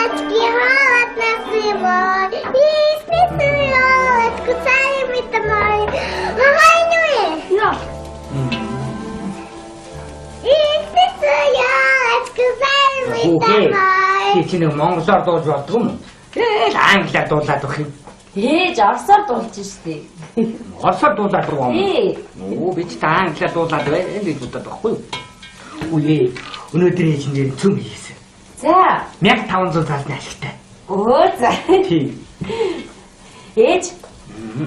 Девочки, холодно зимой, и снится кусаемый домой. Ага, Я. И снится кусаемый домой. Чи нэг монголоор дуулж болдгоо юм. Англиар дуулаад өгөх юм. Ээж орсоор дуулж штэ. Орсоор дуулаад байгаа юм. Ээ. Би ч та англиар дуулаад байна гэж бодоод байхгүй юу? Үгүй ээ. Өнөөдөр ээж нэр цөм хийсэн. За. 1500 цаасны ашигтай. Өө за. Тийм. Ээж.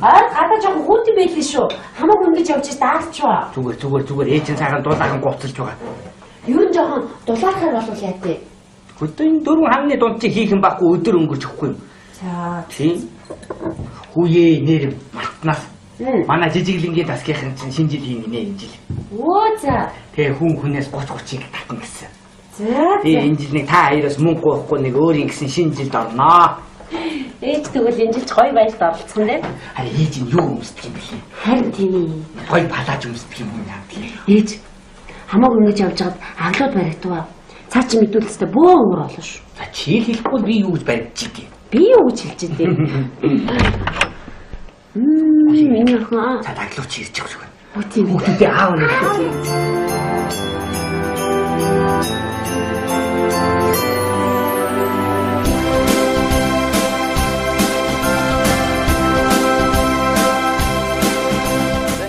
Гадаа жоохон хүүтэн байлээ шүү. Хамаагүй ингэж явж даалчваа. Зүгээр ээж нь сайхан дуулаахан гуцалж байгаа. Юу н жоохон дулаахаар болов яа тээ. Өдөр энэ дөрвөн хамны дунд чи хийх юм байхгүй өдөр өнгөрч өгөхгүй юм. За. Тийм. Хүүе нэр мартнаас. Манай жижиглэнгийн тасгийнхын чинь шинэ жил хийнэ энэ жил. Өө за. Тэгээ хүнээс 30-30-ыг татна гэсэн. За. Тэгээ энэ жил нэг та хоёроос мөнгө гоохгүй нэг өөрийн гэсэн шинэ жилд орноо. Ээж тэгвэл энэ жилч гоё баярт оролцсон дээ. Харин ээж нь юу өмсдөг юм бэлээ? Харин тийм. Гоё палаж өмсдөг юм яа бэлээ. Ээж хамаагүй ингэж явж байгаад аглууд баригдваа. Цаа чи мэдүүлэхтэй бөө өнгөр олно шүү. За чи хэлэхгүй би юу гэж баримтчих юм. Би юу гэж хэлж дээ. Миний охин. За таглууч ирж өгөх. Үгүй тийм. Хүүхдүүдээ аав нэг.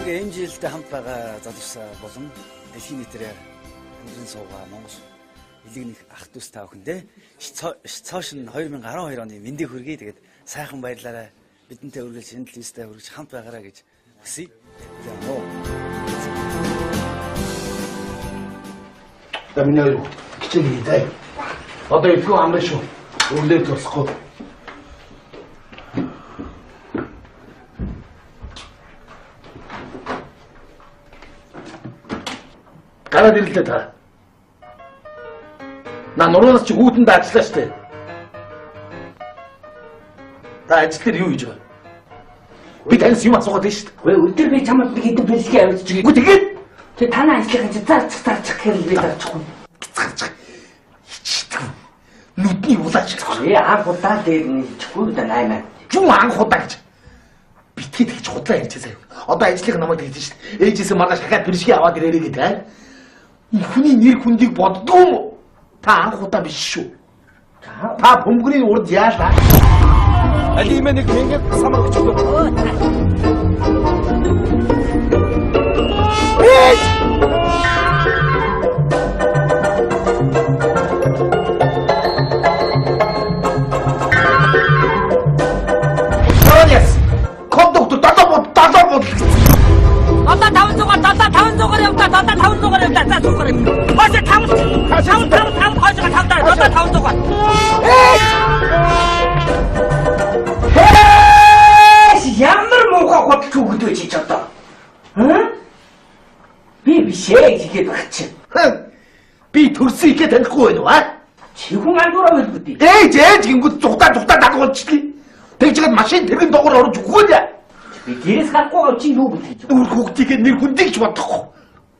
Энэ жилд хамт байгаа залуусаа болон дэлхийн нийтээр өндрөн суугаа Монгол элэг нэг ах дүүс та бүхэндээ цоош нь 2012 оны мэндийг хүргэе. Тэгээд сайхан баярлаарай. Бидэнтэй үргэлж энэ телевизтэй хүргэж хамт байгаарай гэж хүсье. За миний хоёр хичээл хийе. Одоо өвгөө амраа шүү. Өглөө тусахгүй. Гараад ирлээ та. На нураас чи хүүтэнд ажиллаа штэ. Та ажил дээр юу хийж байгаа? Би таньс юм асуугаад байна штэ. Өө өдөр би чамд нэг хэдэн бэлгээ авч чиг. Үгүй тэгээд Тэ танаа ажлынхаа чи зарчих хэрэг би зарчихгүй. Зарчих. Нүдний улаач. Анх удаа дээр нэг чихгүй да наймаа. Юу анх удаа гэж. Битгий тэгж худлаа ярьж сая. Одоо ажлынх намайг тэгж штэ. Ээжээс маргааш дахиад бэршги аваад ирээрэй гэдэг. Хүний нэр хүндийг боддгоо юм. Та анх удаа биш шүү. Та бөмбөрийн урд яалаа. Алимэ нэг мэнгэг самар өчтөө. Ямар муухай хөдөлж өгöd вэ чи одоо? Би бишээ игээд багч. Би төрсөн ихэ танихгүй байна уу а? Чи хүн андуураа хэлбэдий. Ээж гингүүд зүгтаа дагуулчихлаа. Тэгж жагаад машин тэрхэн доогоор орж өгөх үү? Би гэрээс гарахгүй чи юу гэж. Үр хүүхдийг нэр хүндийг ч бодохгүй.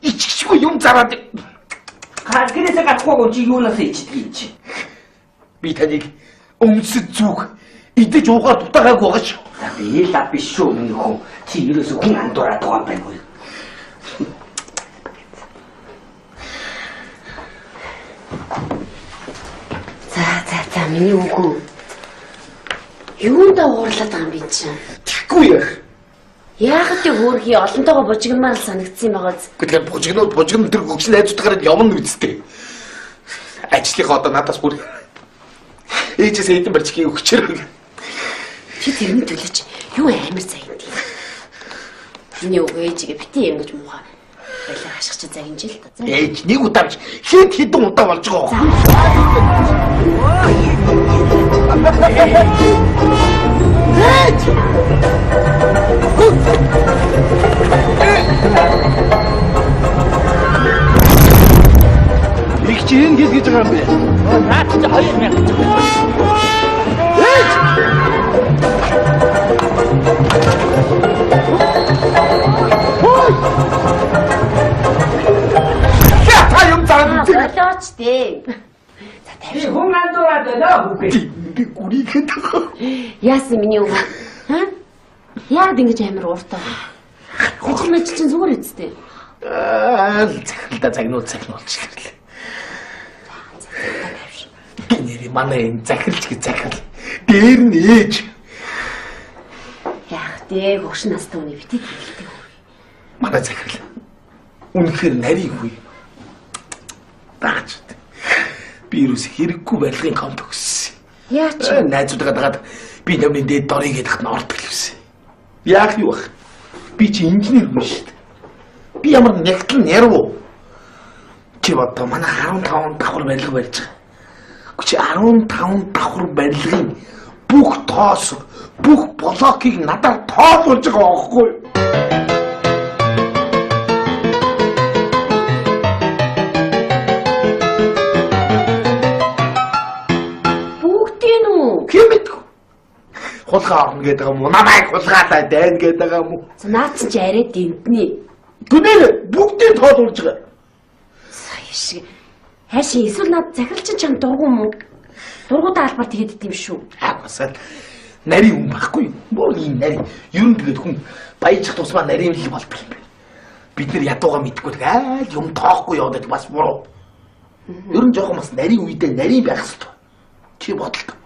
Иччихгүй юм зараад. Гэрээс гарахгүй чи юунаас ичдэг юм чи? Би таныг өмсөд зүг идэж уугаар дутаагаагүй байгаа шүү. Би л биш шүү миний хүн. Чи ерөөсөө хүн андуураад байгаа юм байна уу? За миний үгүй. Юундаа уурлаад байгаа юм би чинь? Тэггүй яах. Яагаад тий хөөрхий олонтойгоо бужигмаар санагдсан юм байгаа зү. Гэхдээ бужигн тэр гөгшин найзуудаараа явна үсттэй. Ажлынхаа одоо надаас бүр ээжээс эдэн барьчихыг өгчээр. Чи тэрний төлөч юу амар цаг юм. Миний үгүй ээжигээ битээ юм гэж муухай. Байлаа хашгич загинж л та. Ээж нэг удаа биш хэдэн удаа болж байгаа. Ээж! Их чинь гэж байгаа юм бэ? Наад чи 2000 ч. Ээж! Болооч дээ. Би хүн андуураад Яалаа хүүгээ. Би гүрийгээд байгаа. Яасан миний өвөө? Яагаад ингэж амар ууртай вэ? Хожим ажил чинь зүгээр үсттэй. Захиралда загнуулчихлаа. Гэнэри манай энэ захирлч гэж захирал. Дээр нь ээж. Яах вэ? Хөгш настай үний битээ хэлдэг. Манай захирал. Үнэхээр нарийн үе. Баач. Би юус хэрэггүй барилгын комп өгсөн. Яач? Найзуудаа дагаад би намны дээд дорыг ядахт нь орд билвсэн. Яах юу вэ? Би чи инженер хүн шүү дээ. Би ямар нэгтлэн яруу. Чи бодоо манай 15 давхар барилга барьж байгаа. Чи 15 давхар барилгын бүх тоос, бүх блокийг надаар тоолуулж байгаа байхгүй юу? Хулгай орно гэдэг юм уу? Намайг хулгайлаа дайна гэдэг юм уу? Наад чи арай дэмтний. Гүнээ бүгдийг тоолуулж байгаа. Сая шиг. Хайшин эсвэл над захиралчин чам дургу юм уу? Дургуудаа албаар тэгээд идэв шүү. Хаагасаа нарийн хүн байхгүй юу? Бүр ийм нарийн. Ер нь тэгээд хүн баяжих тусмаа нарийн л болдог юм байна. Бид нар ядуугаа мэдгүй айл юм тоохгүй яваад бас буруу. Ер нь жоохон бас нарийн үедээ нарийн байх хэрэгтэй. Чи бодлоо.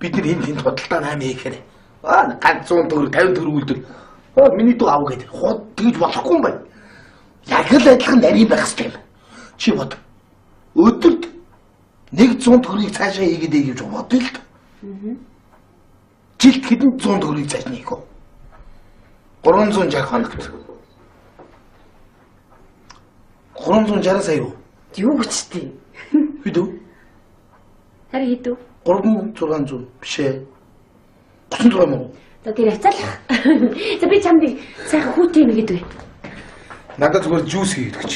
Бид нар энэ тодтолтоо 8 хийхээр ганц 100 төгрөг 50 төгрөг үлдэл миний дүү авах гэдэг хот тэгж болохгүй юм байна. Яг л адилхан нарийн байх хэрэгтэй юм. Чи бод. Өдөрт нэг 100 төгрөгийг цаашаа хийгээд гэж бодъё л. Жилд хэдэн 100 төгрөгийг цааш нь хийх вэ? 360 хоногт. 360 сая юу? Юу гэжтэй? Хэдүү? Харин хэдүү? 3600 биш ээ. 36 мөн. За тэр хацаалах. За би чамд сайхан хүүтэй юм гэдэг. Надад зүгээр жуус хийгээд гэж.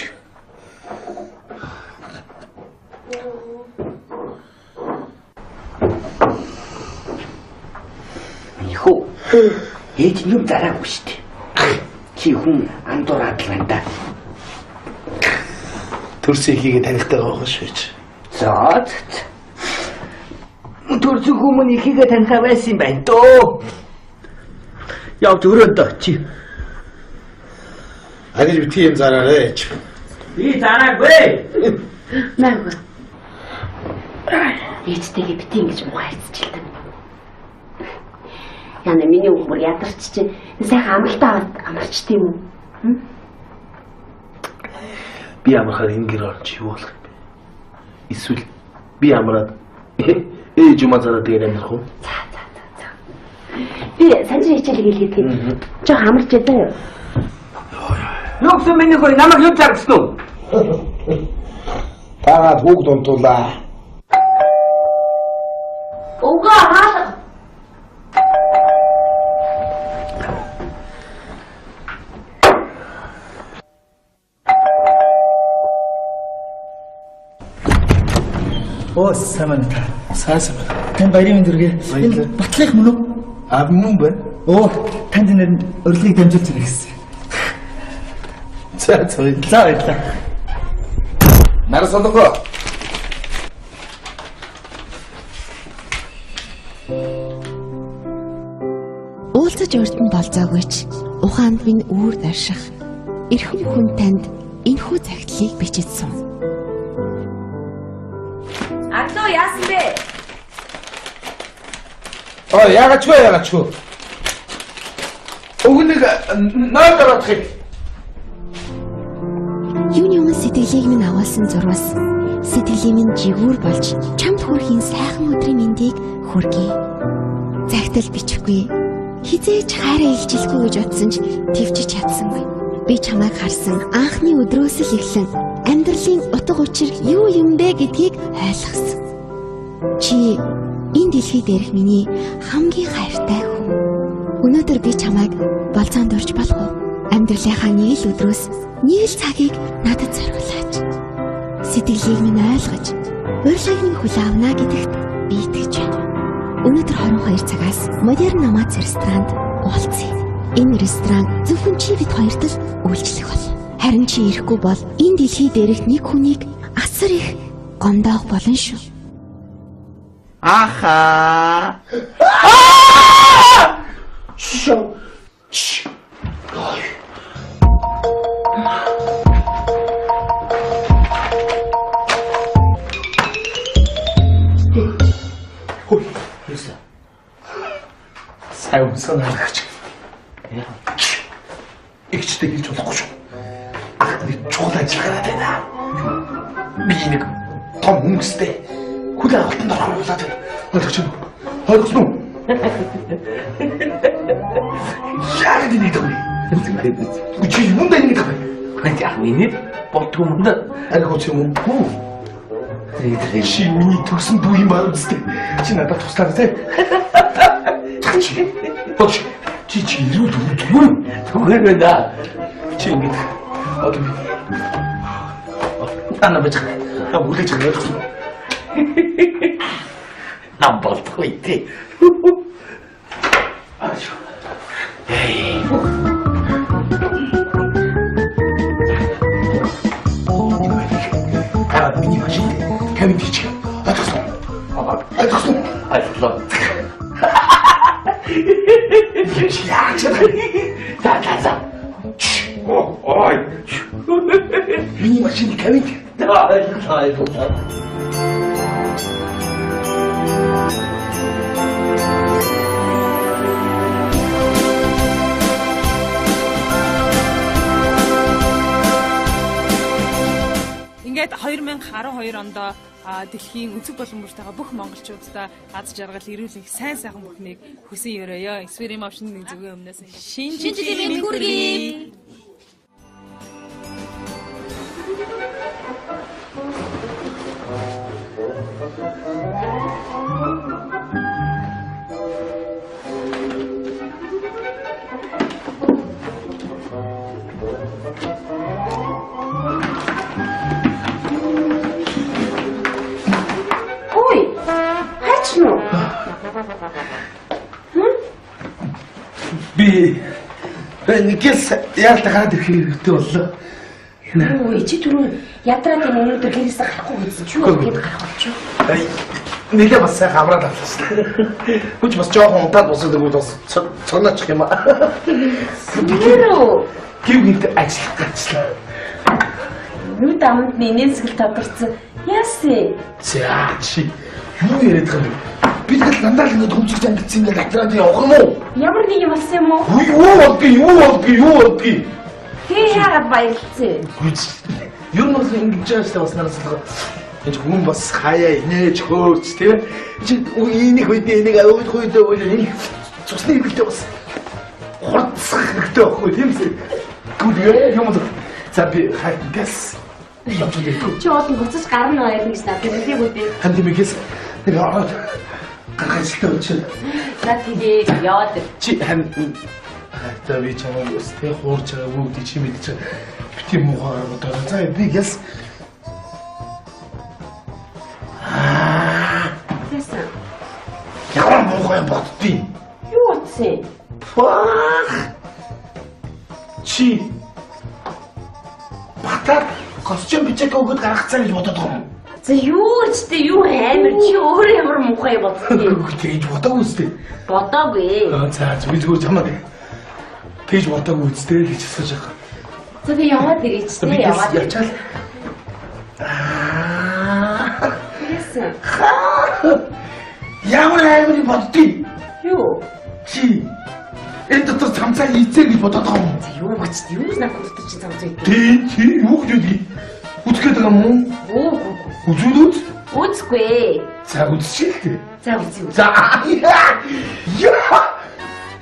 Ихүү. Ээж юм зараагүй шүү дээ. Чи хүн андуураад л байна да. Төрсөн ихийг танихтай байгаа шүү дээ. За. Төрсөн хүмүүс ихийгээ танихаа байсан юм байна дөө. Явж өрөөндөө чи. Агиж би тийм зараарэ. Би зараагүй. Наагүй. Ээжтэйгээ бити ингэж муу хайцчихлаа. Яна миний өмөр ядарч чинь сайхан амралтаа амарчт юм уу? Би амархаар ингэр орч юу болох юм бэ? Эсвэл би амраад ээж юм азараад тэгээд амрах уу? За. Би санжир хичээлийг хийгээд жоо амарч яа юу? Юу гэсэн миний хой намайг юу заргасан уу? Таагаад хүүгд унтуулаа. Угаа хаалга. Оо саманта. Сайн. Тань баярын мэнд хүргэе. Энэ батлах мөн үү? Мөн байна. Оо, танд энэ урилгыг дамжуулж байна гэсэн. За. Баярлалаа. Нар сонгоо. Уулзаж урьдан болзоогүйч ухаанд минь үүр дарших. Эрхэм хүн танд энэхүү загтлыг бичсэн. Аглоо яасан бэ? Яагаад ч вэ? Өгнөг нойроод хий. Юуны өмнө сэтгэлийг минь аваалсан зурвас. Сэтгэлийн минь жигүүр болж чамд хүрхийн сайхан өдрийн мэндийг хүргэе. Загтал бичихгүй. Хизээж хайраа илчилгүй гэж бодсон ч твчиж чадсангүй. Би чамайг харсан анхны өдрөөс л эхлэн амьдралын утга учир юу юм бэ гэдгийг ойлгосон. Чи энэ дэлхий дээрх миний хамгийн хайртай хүн. Өнөөдөр би чамайг болцоонд урьж болох уу? Амьдралынхаа нэг л өдрөөс нэг л цагийг надад зориулаач. Сэтгэлийг минь ойлгож, урилгыг минь хүлээн авна гэдэгт би итгэж байна. Өнөөдөр 22 цагаас Модерн Номад ресторанд уулзъя. Энэ ресторан зөвхөн чи бид хоёрт л үйлчлэх бол. Харин чи ирэхгүй бол энэ дэлхий дээрх нэг хүнийг асар их гомдоох болно шүү. 아하. 쉬어. 쉬. 됐어. 사용선 알아가지. 익치대 일 좀 하고 줘. 아, 근데 조다 지가야 되나? 미인이 더 뭉쳤을 때 고대가 어떤 나라로 사대. 닥쳐. 닥쳐. 야, 근데 니 덕분에. 그치, 뭔데 니 덕분에. 아니, 아니니? 보통 뭔다. 아니, 그치, 뭐. 시민이 덕슨 부인 말했을 때 지나다 토스타는데 자치 어찌 지치 이리로 누구는 나. 지금이다 어둠이 난 잠깐 나 몰래 잠깐 안 버티고 있지. 아주. 에이. 아, 미니 맛인데 개미 뒤치 닥쳐 닥쳐 야, 제발 자. 어이 미니 맛인데 개미 뒤 아이고. Ингээд 2012 онд дэлхийн өнцөг болон бүртайгаа бүх монголчуудаа аз жаргал ирүүлэх сайн сайхан бүхнийг хүсэн өрөөё. Эксперим опшн нэг зүгийн өмнөөс шинэ жилийн хүргэе. Би нэгээс яалтагаад ирэх хэрэгтэй боллоо. Өө чи түрүү ядраад энэ өнөөдөр гэрээс гарахгүй гэсэн чи юу гээд гарах болчих. Нэлээ бас сайхан амраад авчихсан. Хүч бас жоохон унтаад босоод өгвөл бас цогноочих юм аа. Юу? Гівгэнт ажиллаа. Юу дамд нэнэсгэл тодорцсон. Яасан? За чи юу яриад байгаа юм? Бид л дандаа л ингэ төмцөж ангидсан ингэ атраад явах юм уу? Ямар нэг юм болсон юм уу? Юу болдгийг? Хээ яагаад баярлцээ? Юу нэг ингэж яашлаа бас нараас л энэ хүн бас хаяа инээж хөөц тийм чи энийг үедээ энийг өөдгөөдөө энийг цусны хэлтэй бас хурцах хэрэгтэй байхгүй тийм үү? Гүрээ юм уу? За би хайгаас явж ирэх. Чи олон буцаж гарна байл гэж надад хэлээгүй би. Хандимигээс нэг ороод гаргажтай өчөө. За тэгээ яваад. Чи хам та би чамаа өстэй хуурч байгаа бүгд чи мэдчих. Бити муугаар одоо за би яс. Яасан? Ямар муухай боддیں۔ Юу утсан? Чи батар костюм бичээг өгöd гаргацсан гэж бодоод байгаа юм. За юу ч тэ юу амар чи өөрөө ямар муухай бодсон. Тэгж бодоогүй үстэй. Бодоогүй. За би зүгээр чамаа тэгж бодоогүй үстэй гэж асууж байгаа. За би яваад ирээч тэ яваад. Ячаал. Яасан? Ямар амар боддیں۔ Юу? Чи энэ дотор цамцаа ийцээ гэж бодоод байгаа юм. За юу ч юу ч надад чи цамцаа ийцээ. Чи юу гэж үгүй. Үзгээд байгаа юм уу? Оо. Үзүүлүүц? Үзгүй. За үзчихээ. За үзье. За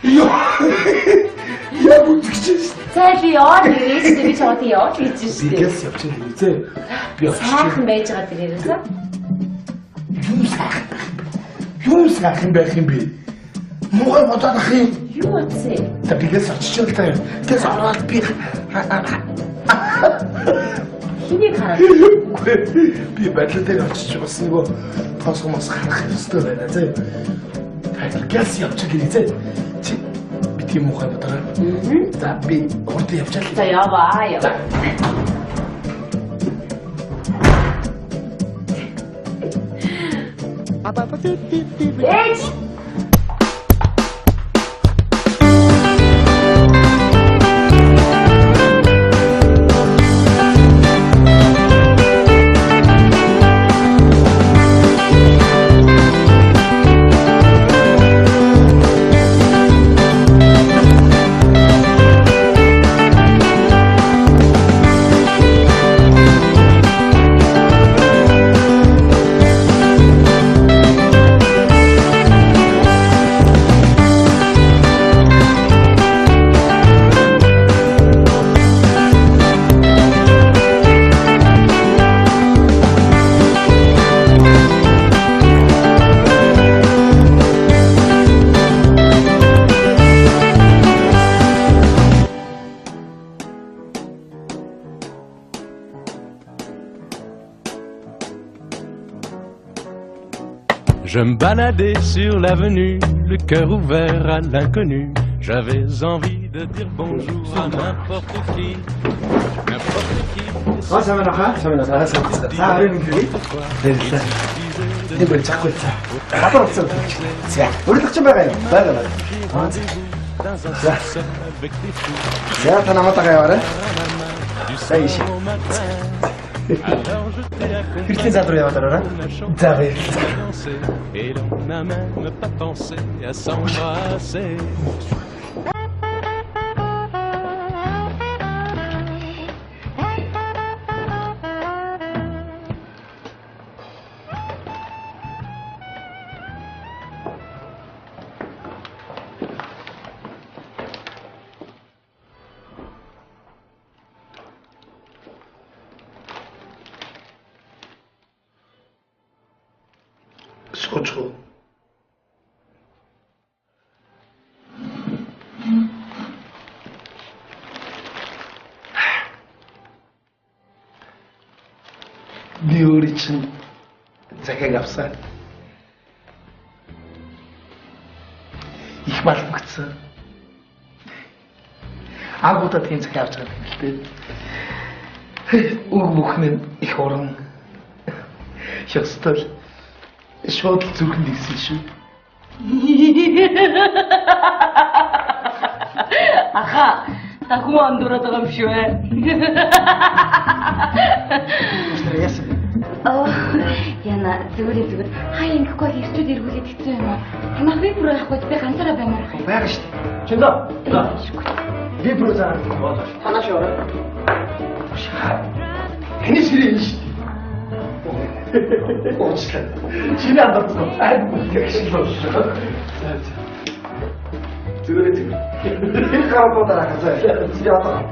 яа үзчихээ. За би яваад ирээч тэ би чамд яваад ирж штэ. Би гэлс явчих юм зэ. Би Сайхан байж байгаа тэрээрээс. Юу сайхан байх юм бэ? Муухай бодоод ах юм. Юу утсан? За би гэлс очиж л таа. Гэлс ороод би Хиний хараа. би байдлаа дээр очиж бас нөгөө тоосгомос харах ёстой байна зэ. Хайр гэлс явчих гэрээ зэ. Чи би тийм муухай бодороо. За би урд явчаал. За яваа. Абаа Je me baladais sur l'avenue, le cœur ouvert à l'inconnu. J'avais envie de dire bonjour à n'importe qui. 사면아 네 머리 잡고 있자. 아빠 없어. 자, 우리 닭좀 먹어요. 먹어. 자, 다 남았다 가요, 알아? 자, 이시. 그렇게 자도록 해봐더라. 자, 왜? Et l'on n'a même pas pensé à s'embrasser. 소주. 네 어리친 자기가 없어. их боломжтой. Агуудад тийм цаг авч байгаа юм л дээ. Үг бүхэн их орон. Ёстой. Шууд зүрхэнд игсэн шүү. Аха, та хүн андуураад байгаа юм шүү ээ. Яасан бэ? Яна зүгээр. Хаяа ингэхгүй ирчүүд эргүүлээд хэцүү юм аа. Танах вибро авах би ганцаараа баймаар хаа. Байгаа шүү дээ. Чөндөө. Вибро заа. Танаа шүү. Хэний ширээ юм шүү. Уучлаа. Чиний андуурсан. Тэгшил болчихлоо. Зүгээр. Энэ гаруудаараа хазаа. Чи яатаа.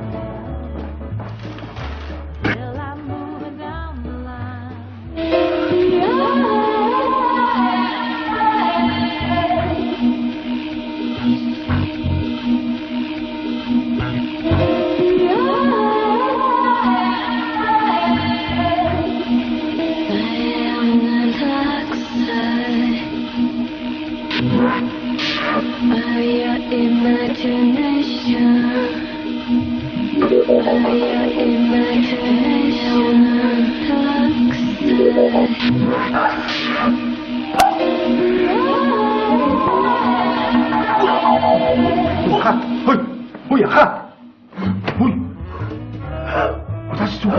다시 죽어.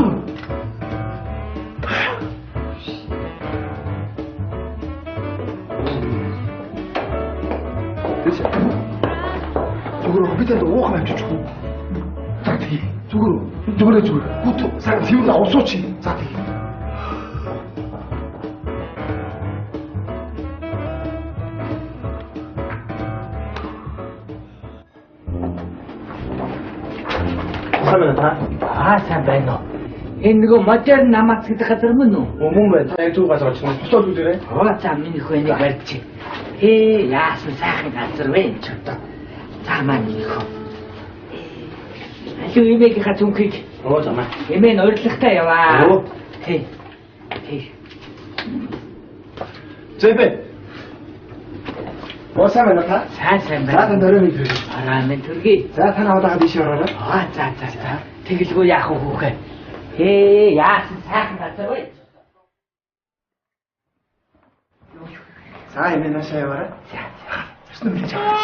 됐어. 죽으러 밑에도 오가면 죽고. 자기 죽으러. 구토 사람 지우다 없었지. 자기. сайн байна уу? Энэ нөгөө модерн намаас гэдэг газар мөн үү? Мөн байна. Та яг зүг газар очсон. Босоод үзээрэй. За миний хөөнийг барьчих. Яасан сайхан газар вэ ч одоо. За маань миний хөө. Алуу имээгийнхаа зүнхийг. Замаа. Имээ нь урилгатай яваа. Тий. Зэбэ. Босаа байна та? Сайн байна. За нөрөөний төрөй. Араа минь төргий. За та наваад дээш ороорой. За. Тэгэлгүй яах вэ хүүхээ? Яасан сайхан газар вэ? За энэ наашаа яваарай. Ясна мэлж аваа.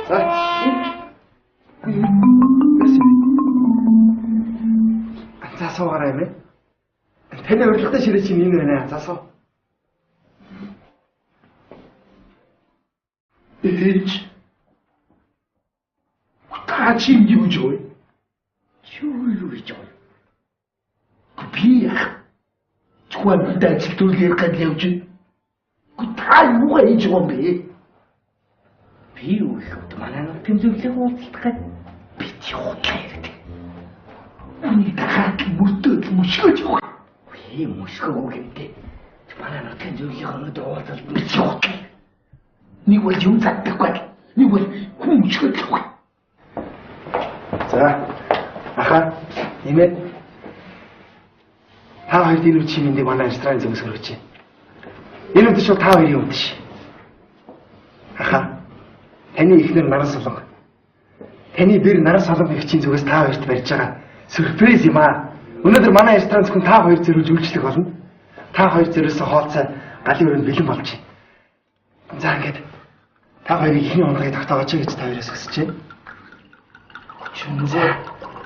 За. За суугаарай юм. Таны урилгатай ширээ чинь энэ байна. За суу. Ээж. Та чинь юу жоо? Юу гэж байна? Би яах? Чуан бидээ чөлтүүлгээр гад явж байна. Та юу хийж байгаа юм бэ? Би юу их вэ? Манай нар тэмдэглэх уулзалт гээд бид явуулаа гэдэг. Үний дахиад мөртөө мөшгөж явах. Би мөшгөө гэмтэй. Манай нар тэмдэглэх өнөдөө уулзалт бид явуулаа. Нэг бол юм заддаггүй. Нэг бол хүн мөшгөж явах. За. Аха. Имээ. Та хоёр дөрөв чимэндээ манай ресторан зөвс хөрөж байна. Энэ үдэш бол та хоёрын үдэш. Аха. Таны ихнэр нараас солонго. Таны бэр нараас солонго ихчийн зүгээс та хоёрт барьж байгаа сюрприз юм аа. Өнөөдөр манай ресторан зөвхөн та хоёр зэрүүлж үйлчлэх болно. Та хоёр зэрүүлсэн хоолцоо галын өрөөнд бэлэн болж байна. За ингээд та хоёрын ихний онгойг тогтоогооч гэж та хоёроос хүсэж байна. Чүнзээ.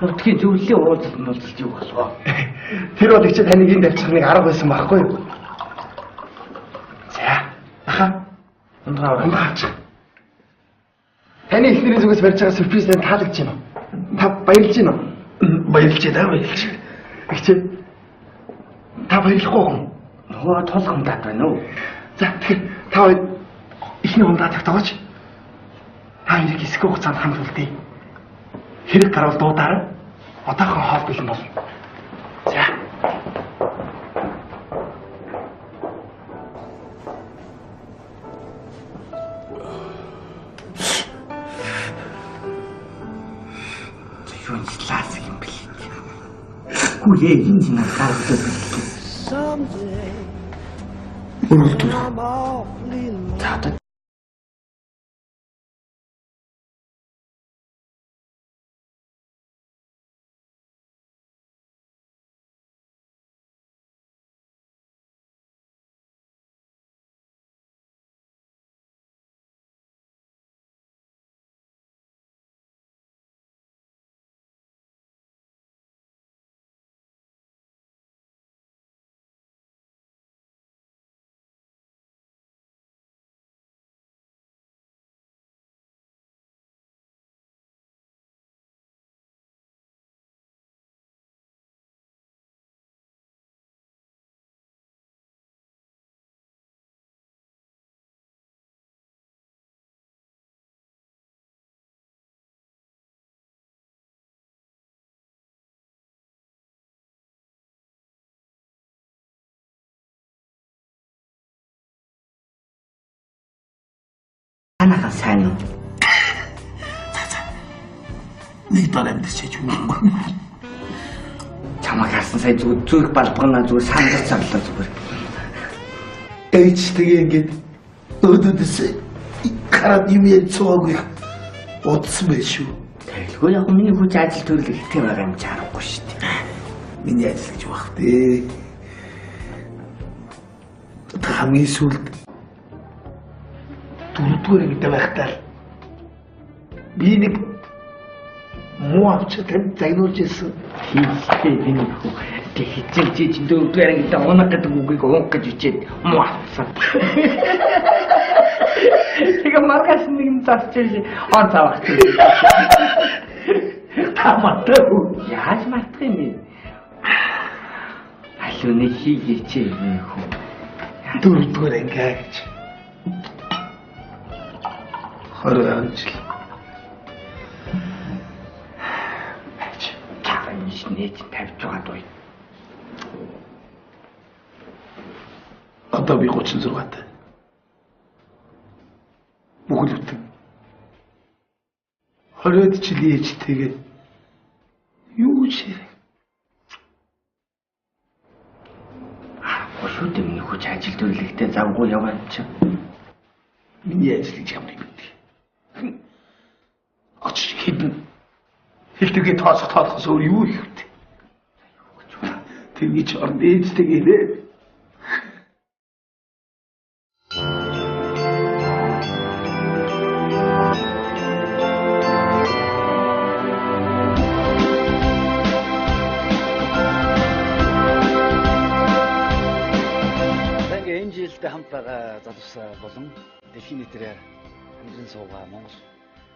Нутгийн зөвлөлийн уулзалт нь болж юу болов? Тэр бол их ч таныг энд авчих нэг арга байсан байхгүй юу? За. Аха. Унгаач. Таны ихнэрийн зүгээс барьж байгаа сюрпризээр таалагдж байна уу? Та баярлж байна уу? Баярлж байна. Ихчээ. Та баярлахгүй хүн. Нөгөө тол хумдаад байна уу? За тэгэхээр та хоёр ихний хумдаа тогтоогооч. Та хоёрыг хэсэг хугацаанд хамруулъя. Хэрэг гарвал дуудаарай. Одоохон хоол бэлэн болно. За. Юу лаас юм бэ? Гүлээ энэ юм гаргалтай бэлээ. Өрөлдөө. За Анаха сайн уу? За. Нэг дор амьдчиж юм. Чамаг харсан сая зүрх балбгана зүгээр сандарч сарлаа зүгээр. Ээжтэйгээ ингээд өдөөс хараад юм яа цоогүй утсан байх шүү. Тэгэлгүй яг миний хүч ажил төрөл ихтэй байгаа юм чарахгүй шүү дээ. Миний ажил гэж баг дээ. Хамгийн сүлд дөрөвдүгээр ангид байхдаа би нэг муу авч тань загнуулж ирсэн. Хийлээ би нэг хөө тэгчил чи дөрөвдүгээр ангид унах гэдэг үгийг унах гэж үчээд муу авсан. Тэгээ маргаас нэг юм зарчиж он цавах. Та мартав. Яаж мартах юм бэ? Алууны хийгээч юм хөө. Дөрөвдүгээр анги гэж. 20 жил. Чамайс нээж тавьж байгаа дуу. Одоо би 36 таа. Бүхэл бүтэн 20 жилийн ээжтэйгээ юу ширээ. Шүү дээ миний хүч ажил төрлөختөө завгүй яваад чи. Миний ажил гэж юм бэ? Очиж хідэн хэлтэйгээ тооцохоос өөр юу их вэ? Тэр гэж орд ээжтэйгээ задус болон дэлхийн нийтрээр амьдран суугаа Монгол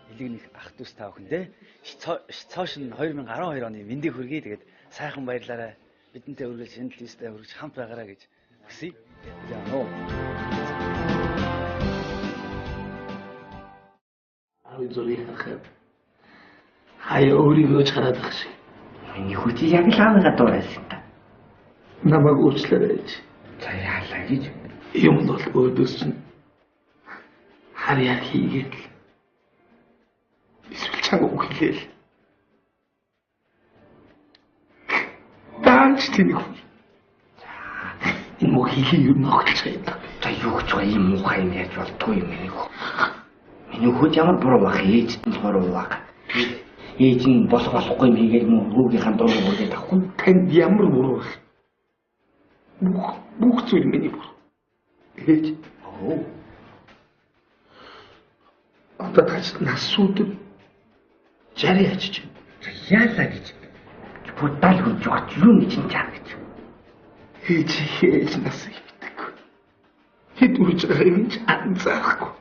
элэг нэг ах дүүс та бүхэндээ цоош нь 2012 оны мэндийг хүргэе. Тэгээд сайхан баярлаарай. Бидэнтэй үргэлж энэ телевизтэй үргэлж хамт байгаарай гэж хүсье. За нөө. Зүрийг харахад хаяа өөрийгөө ч хараад байх шиг. Миний хүч яг л аанага дуурайсан та. Намайг уучлаарай. За яалаа гэж. Юм бол өөдөөс чинь харьяа хийгээд эсвэл чаг өгөөл. Таанч тэнийг. Энэ мөх хийх юм нөхөж байгаа. За юу ч бай юм муухай юм яаж болтгүй юм энийг. Миний хүч ямар буруу байх ээж нь буруу байх. Ээж нь болохгүй юм хийгээд мөн хүүгийнхаа дурыг үргээд авахгүй. Танд ямар буруу вэ? Бүх зүйл миний буруу. Ээж. Оо. Одоо тач насууд жари ачиж. Яалаа гэж. Будал хурж байгаа юу нэг чинь чаа гэж. Ээж нас ивдэг. Хэд үрж байгаа юм чи анзаарахгүй.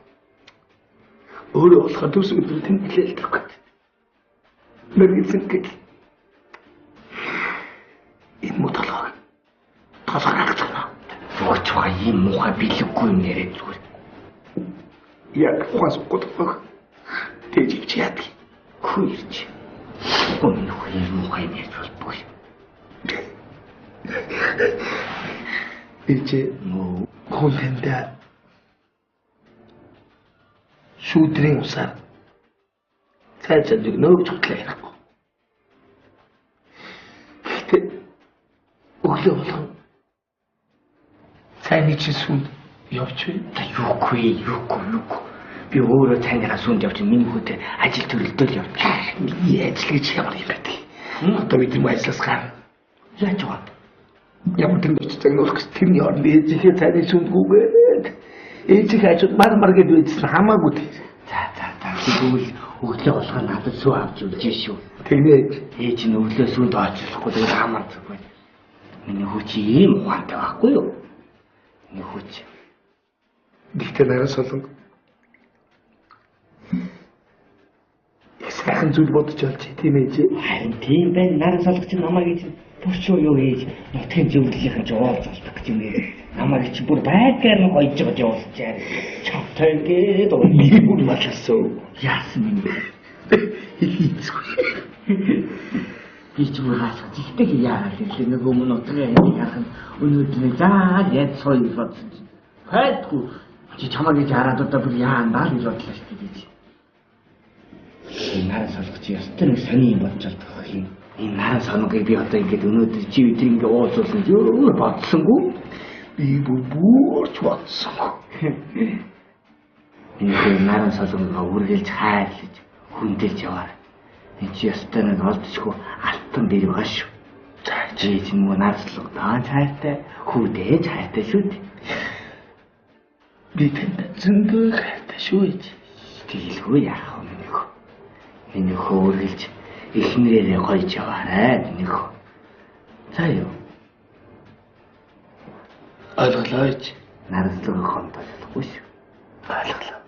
Өөрөө болоход төс өдөр тэмдэглэл тавьдаг. Мэргэсэн гэж. Энэ модолоо. Тасарагцгаа. Ууч байгаа юм муухай билэггүй юм яриад зүгээр. Яг ухаас гутгах. Тэжиж яадаг. Хүйрч. Гомн юм муухай юм ярьж болтгүй. Ээж нөө хүндээ шүүдрийн усаар цаашаа нөгөөж хөтлөө ярихгүй. Гэтэ өглөө болгон цайны чи сүнд явж бай. Юугүй. Би өөрөө цайныхаа сүнд явж миний хүүтэй ажил төрөлдөөл явж. Миний ажил гэж ямар юм бэ? Одоо бид юм ажиллаас гар. Яаж вэ? Ямар тийм ч цаг нөх тэрний орнд ээжийнхээ цайны сүнд гүгээд ээжийнхээ ажил мар гэж үйдсэн хамаагүй тийм. За. Тэгвэл өглөө болгоо надад сүү авч үлж шүү. Тэгээд ээж нь өглөө сүүнд очихгүй тэгээд хамаар зүггүй. Миний хүүч ийм ухаантай байхгүй юу? Миний хүүч. Дихтэ нараас болон сайхан зүйл бодож олж тийм ээж. Харин тийм байна. Нараас олох чинь намайг гэж бурчуу юу ээж. Нутгийн зөвлөлийнхэн ч уулз олдог гэж юм ээ. Намайг чи бүр байгаар нь гойж байгаа явуулчаар. Чавтай ингээд нэг бүр мачсан. Яасан юм бэ? Би ч бүр хаасаа зихтэй яарал хэлээ нэг өмнө утгаа яахан өнөөдөр заа яд сой бодсон. Хайдгүй чи чамаг гэж хараад одоо бүр яандаа гэж бодлоо шүү дээ. Энэ наран солих чи ястан нэг сони юм болж байгаа юм. Энэ наран соногийг би одоо ингээд өнөөдөр чи өдөр ингээд уулзуулсан юу бодсонгүй. Би бүрч бодсон. Энэ наран солонгоо үргэлж хайлж хүндэлж яваар. Энэ чи ястан нэг олдчихгүй алтан бэр байгаа шүү. За чи чинь мөн нарслог таан цайтай хүүдээж хайтай шүү дээ. Би тэнд зөндөө хайтай шүү ээж. Тэгэлгүй яах вэ минийх. Минийх үргэлж эхнэрээрээ гойж яваарай минийх. За юу. Ойлголоо ээж. Нарслог хонтолгүй шүү. Ойлголоо.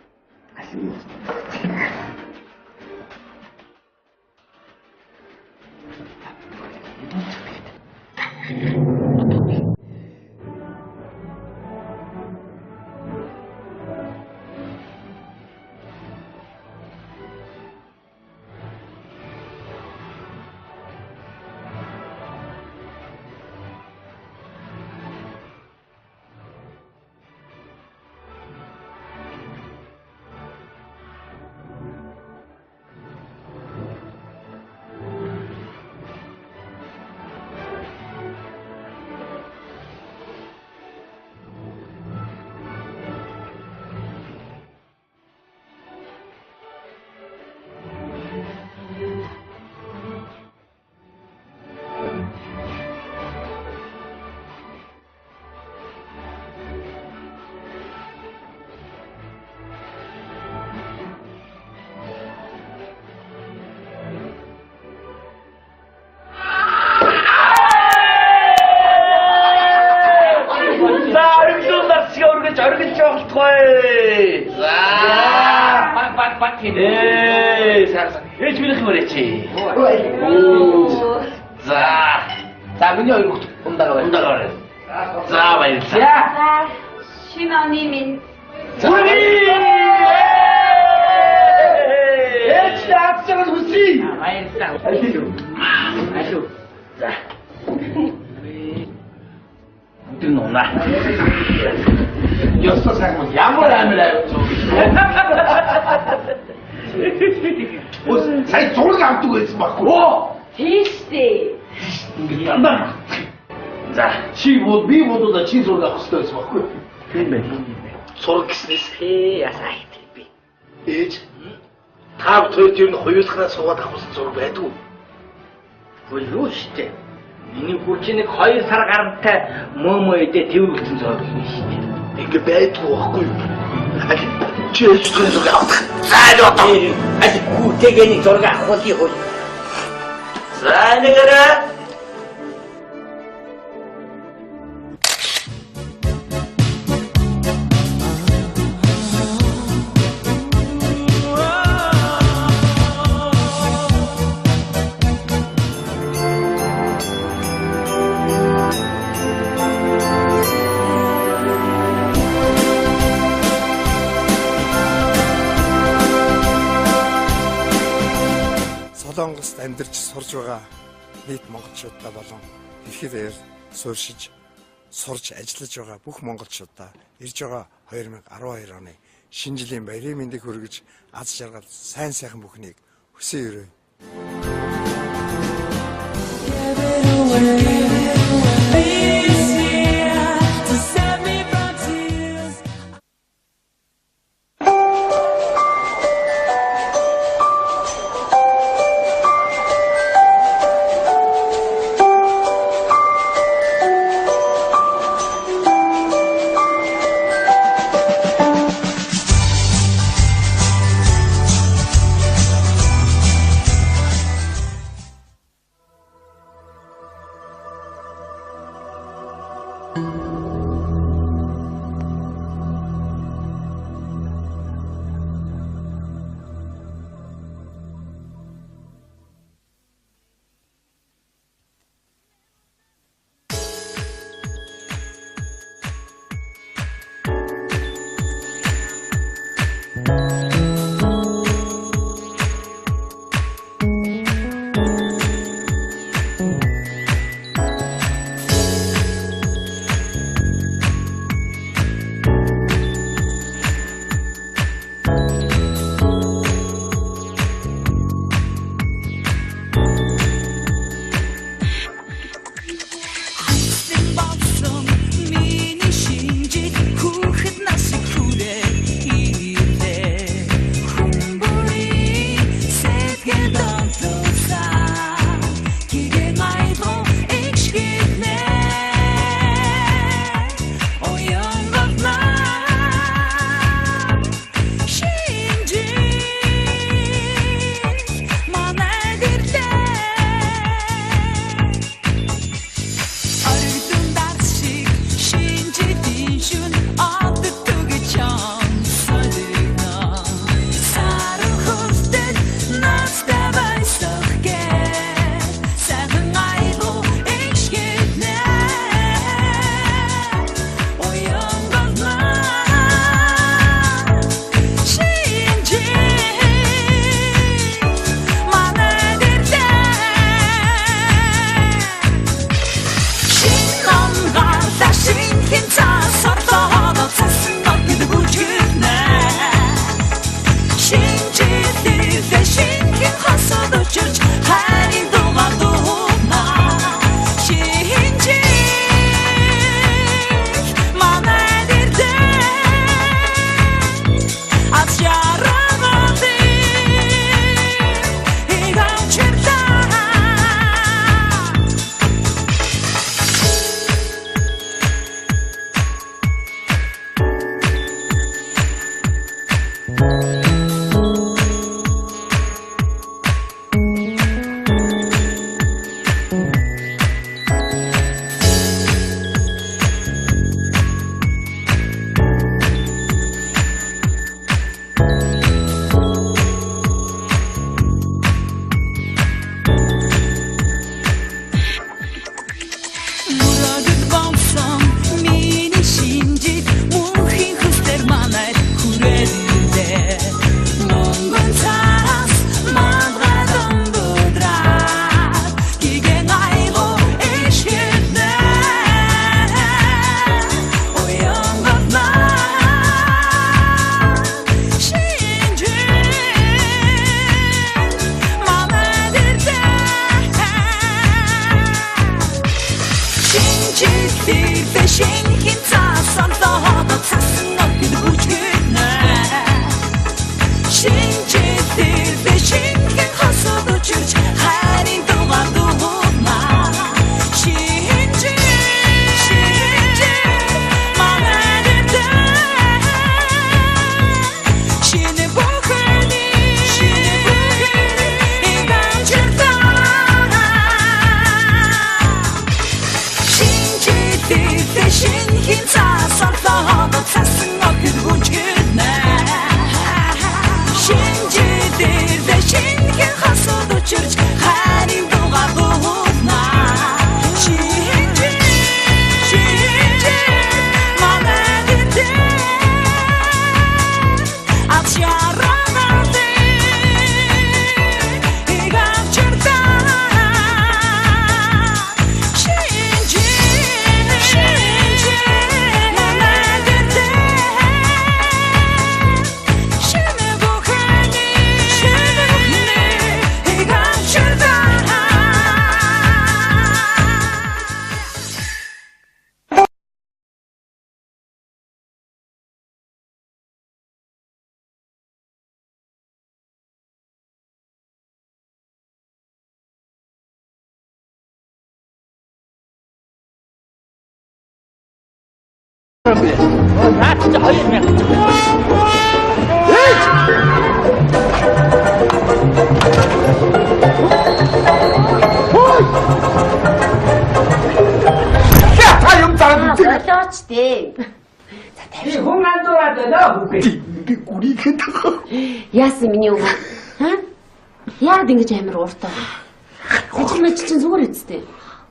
빡빡 ээж минийх мөрөөч. За миний хоёр хүүхд ундагаа. За баярлалаа. Шинэ оны минь. Ээж таацсан хүсье. Баярлалаа. Алуу. За. Өдөр нуна. Ёстой сайхан ямар амир авч Ус сая зураг авдаг байсан байхгүй юу? Тийштэй. Ингээд дандаа. За, чи би бодоод чи зураг авах хэрэгтэй байсан байхгүй юу? Тийм байх. Зураг гэснээс ясаа хийх би. Ээж та бүхэн ер нь хоёулахнаас суугаад авсан зураг байдгүй. Юу штэ. Миний бүрчнийг 2 сар гарантай мөөмөө идэ тэрүүлсэн зураг юм штэ. Ингээ байдгүй байхгүй юу? Чи ээжтэй зураг авах. За одоо. Гүүтэйг зураг авах уу? За нэгэрэ. Солонгост амьдарч сурж байгаа нийт монголчуудаа болон дэлхийд даяар сууршиж сурж ажиллаж байгаа бүх монголчуудаа ирж байгаа 2012 оны шинэ жилийн баярын мэндийг хүргэж аз жаргал сайн сайхан бүхнийг хүсье өрөө. юм бэ? Наад чи 2000. Та юм зараад үзээ. Болооч дээ. Би хүн андуураад байна үү? Би гүрийхэд. Яасан миний өвөө? Ха? Яагаад ингэж амар ууртай? Ажил мэл чинь зүгээр үсттэй.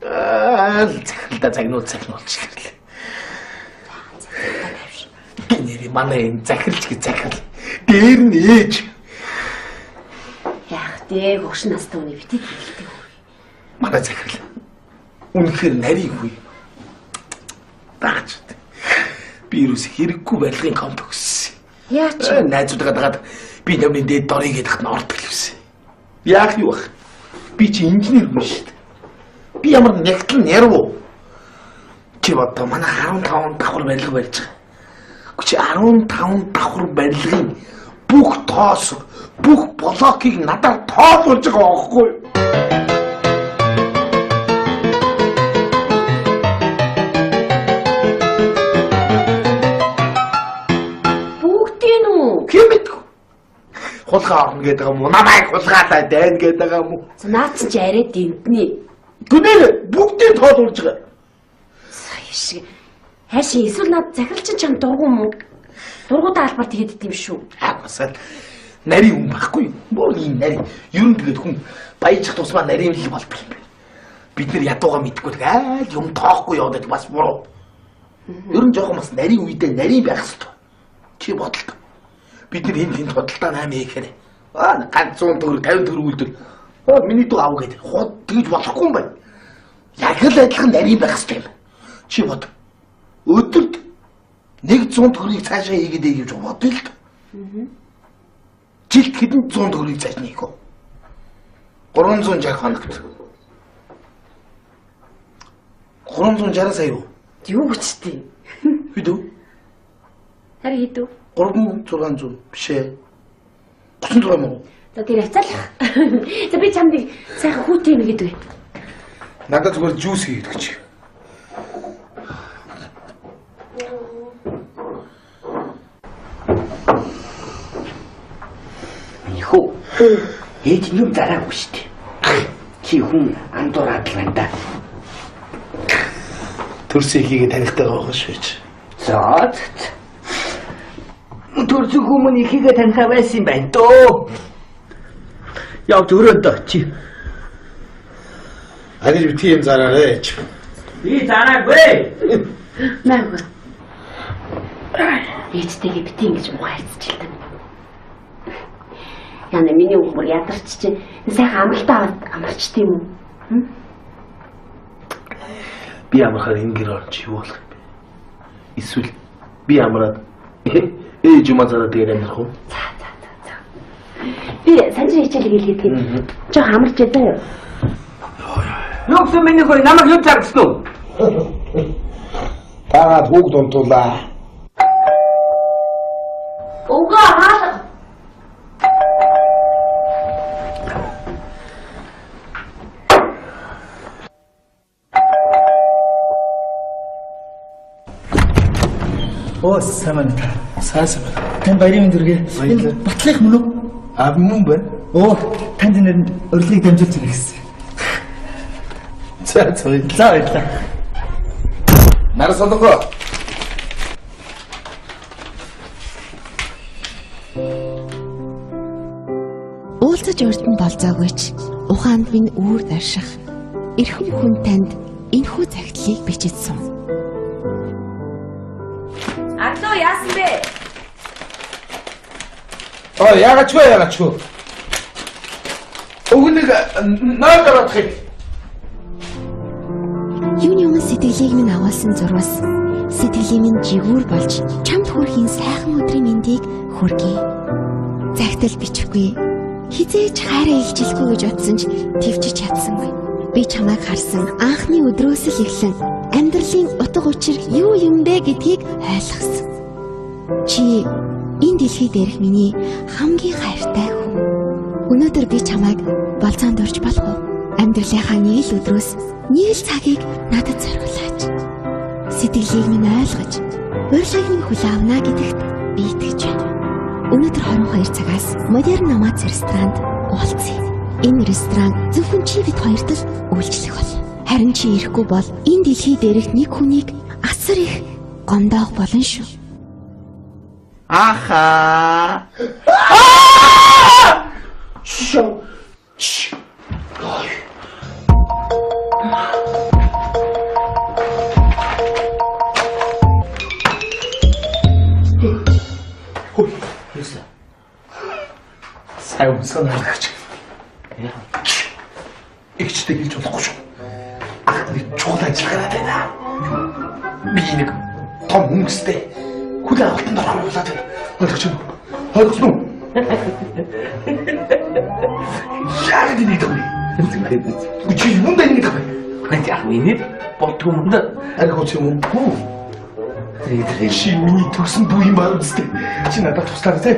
Захиралда загнуулчихлаа. Нэр манай энэ захирлч гэж захирал. Дээр нь ээж. Яах дээ гогш настай үний битээ хэлдэг. Манай захирал. Үнэхээр нарийн хүй. Баач. Би юус хэрэггүй барилгын комп өгсөн. Яач? Найзуудаа дагаад би намын дээд дорыг гэдэгт нь ордог гэсэн. Яах юу вэ? Би чи инженер хүн шүү дээ. Би ямар нэгтлэн яруу. Чи одоо манай 15 давхар барилга барьж байгаа. Чи 15 давхар барилгын бүх тоос, бүх блокийг надаар тоолуулж байгаа байхгүй юу? Хулгай орно гэдэг юм уу? Намайг хулгайлаа дайна гэдэг юм уу? Наад чи арай дэмтний. Түнээр бүгдийг тоолуулж байгаа. Сая шиг. Хайшин эсвэл над захиралч чам дургу юм уу? Дургуудаа албарт хийдэг юм шүү. Хаагасаа нарийн хүн байхгүй юу? Боо ийм нарийн. Ер нь тэгээд хүн баяжих тусмаа нарийн л болдог юм байна. Бид нар ядуугаа мэдгүй л юм тоохгүй яваад бас буруу. Ер нь жоохон бас нарийн үедээ нарийн байх хэрэгтэй. Чи бодолтой. Бид нар энэ тодалтаа 8 хийхээр ганц 100 төгрөг 50 төгрөг үлдэл миний дүү аав гэдэг хот тэгж болохгүй юм байна. Яг л адилхан нарийн байх хэрэгтэй юм. Чи бод. Өдөрт 100 төгрөгийг цаашаа хийгээд гэж бодъё л. Жилд хэдэн 100 төгрөгийг цааш нээх вэ? 360 хоногт. 360 сая юу? Юу гэжтэй? Хэдүү? Харин хэдүү? 3600 биш ээ. 36 мөн. За тэр хацаалах. За би чамд сайхан хүүтэй юм гэдэг. Надад зүгээр жуус хийгээд гэж. Ихүү. Ээж юм зараагүй шүү дээ. Чи хүн андуураад л байна да. Төрсөн ихийг танихтай байгаа шүү дээ. За. Төрсөн хүмүүс ихийгээ танихаа байсан юм байна дөө. Явж өрөөндөө чи. Аги би тийм зараарэ. Би зараагүй. Маагүй. Ээжтэйгээ бити ингэж муу хайцчихлаа. Яна миний өмөр ядарч чи сайхан амралтаа амарчт юм уу? Би амархаар энэ гэр орч юу болох юм бэ? Эсвэл би амраад ээж юм азараа дээр амрах уу? За. Би санжир хичээл хийлгээд жоо амарч ядаа юу? Юу гэсэн миний хой намайг юу заргасан уу? Таад хүүг дунтуулаа. Уга хаалга. Оо саманта. Сайн. Тань баярын мэнд хүргэе. Энэ батлах мөн үү? А мөн байна. Оо танд нэр урилгыг дамжуулж байна гэсэн. За баярлалаа. Нар солонгоо. Уулзаж урьдан болзоогүйч ухаанд минь үүр даших. Эрхэм хүн танд энэхүү загтлыг бичсэн. Аглоо яасан бэ? Яагаад ч вэ? Өгнөг нойроод хий. Юуны өмнө сэтгэлийг минь аваалсан зурвас сэтгэлийн минь жигүүр болж чамд хүрхийн сайхан өдрийн мэндийг хүргэе. Загтал бичихгүй. Хизээж хайраа илжилгүй гэж бодсон ч твчиж чадсангүй. Би чамайг харсан анхны өдрөөс л эхлэн амьдралын утга учир юу юм бэ гэдгийг ойлгосон. Чи энэ дэлхий дээрх миний хамгийн хайртай хүн. Өнөөдөр би чамайг болцоонд орж болох уу? Амьдралынхаа нэг л өдрөөс нэг л цагийг надад зориулаач. Сэтгэлийг минь ойлгож, урьдчилан минь хүлээн авна гэдэгт би итгэж байна. Өнөөдөр 22 цагаас Модерн Номадс ресторанд уулзъя. Энэ ресторан зөвхөн чи бид хоёрт л үйлчлэх бол. Харин чи ирэхгүй бол энэ дэлхий дээрх нэг хүнийг асар их гомдоох болно шүү. Аха. Шо. сайн өмсөн харагч. Игчтэй хэлж болохгүй шүү. Ахны чухал ажиллагаа байна. Би нэг том өнгөстэй хүлээ авалтанд оруулаад байна. Ойлгож байна уу? Ойлгосон уу? Яг нэг юм. Чи юунд нэг юм? Хань яах вэ? Болтгүй юм да. Аргоч юм уу? Чи миний төгсөн дүү юм байна үстэй. Чи надад туслаа тий.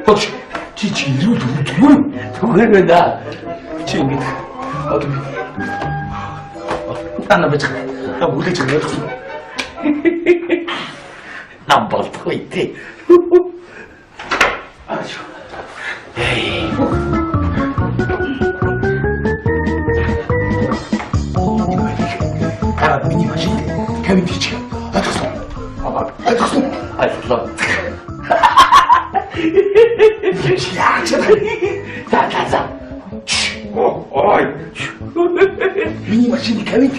Боч чи ирүүл үгүй. Түгээр байна. Чи ингэж одоо ана бач. Үлээж байгаа. Нам болтгүй тий. Аач. Эй. Миний машин кабин дич. Атгсан. Атгсан. Атглаа. Яач. За. Ой. Миний машин кабин.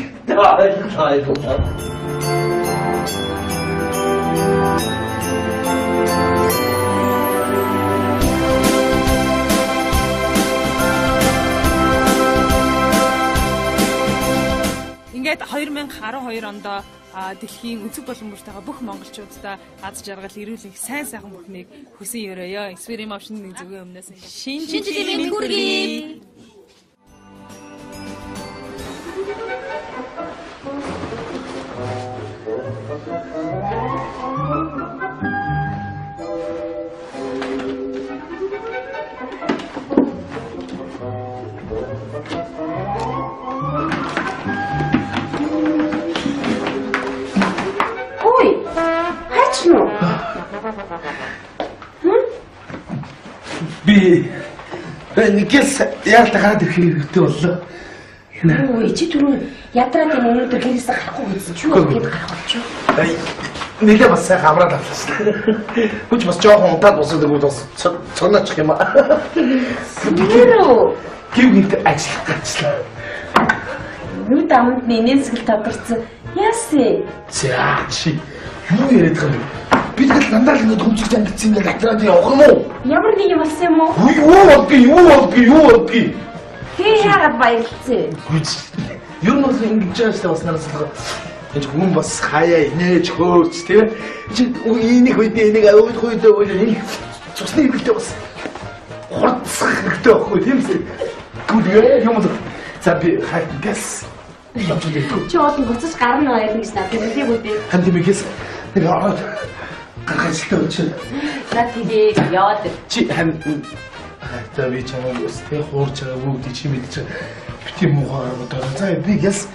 Ингээд 2012 онд дэлхийн өнцөг болон бүртайгаа бүх монголчуудаа аз жаргал ирүүлэх сайн сайхан бүхнийг хүсэн өрөөё. Эксперим опшн нэг зөвгөн өмнөөс шинэ жилийн хүргэе. Би нэгээс яалтаа гараад ирэх хэрэгтэй боллоо. Ой, чи түрүү ядраад энэ өнөөдөр гэрээс гарахгүй гэсэн чи юу гээд гарах болчих. Нэлээ бас сайхан авраад авлаа. Хүч бас жоохон унтаад босоод өгвөл бас цогноочих юм аа. Юу? Гівгэнт ажиллаа. Юу дамд нэнэсгэл тодорцсон. Яасан? За чи юу яриад байгаа юм? Бид л дандаа л нэг хүмжиг зангидсан ингээд атраад явах юм уу? Ямар нэг юм болсон юм уу? Юу болдгийг? Хээ яагаад баярлцээ? Юу нь бас ингэж яашлаа бас нараас л энэ хүн бас хаяа инээж хөөч тийм чи энийг үедээ энийг аваад хөөдөө энийг цусны хэрэгтэй бас хурцсах хэрэгтэй байхгүй тийм үү? Гүн юм уу? За би хайгаас явж ирэх. Чи олон буцаж гарна байл гэж надад хэлээгүй дээ. Ханд мэгээс нэг ороод гаргажтай өчөө. За тэгээ яваад. Чи хань та би чамаа өстэй хуурч байгаа бүгд чи мэдчих. Бити муугаар одоо за би яс.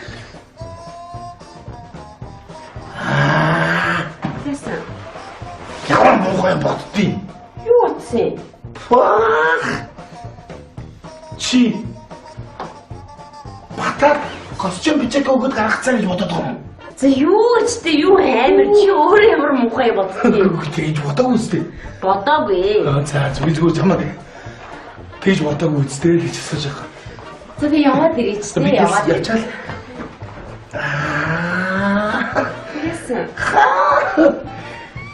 Тэсэн. Ямар муухай боддیں۔ Юу утсан? Чи батар костюм бичээг өгöd гаргацсан гэж бодоод байгаа юм. За юу ч дээ юу амар чи өөрөө ямар муухай бодсон юм. Тэгж бодоогүй үстэй. Бодоогүй. За зүгээр чамаа тэгж бодоогүй үстэй л гэж асууж байгаа. За би яваад ирээ ч дээ яваад. Ячаал. Яасан?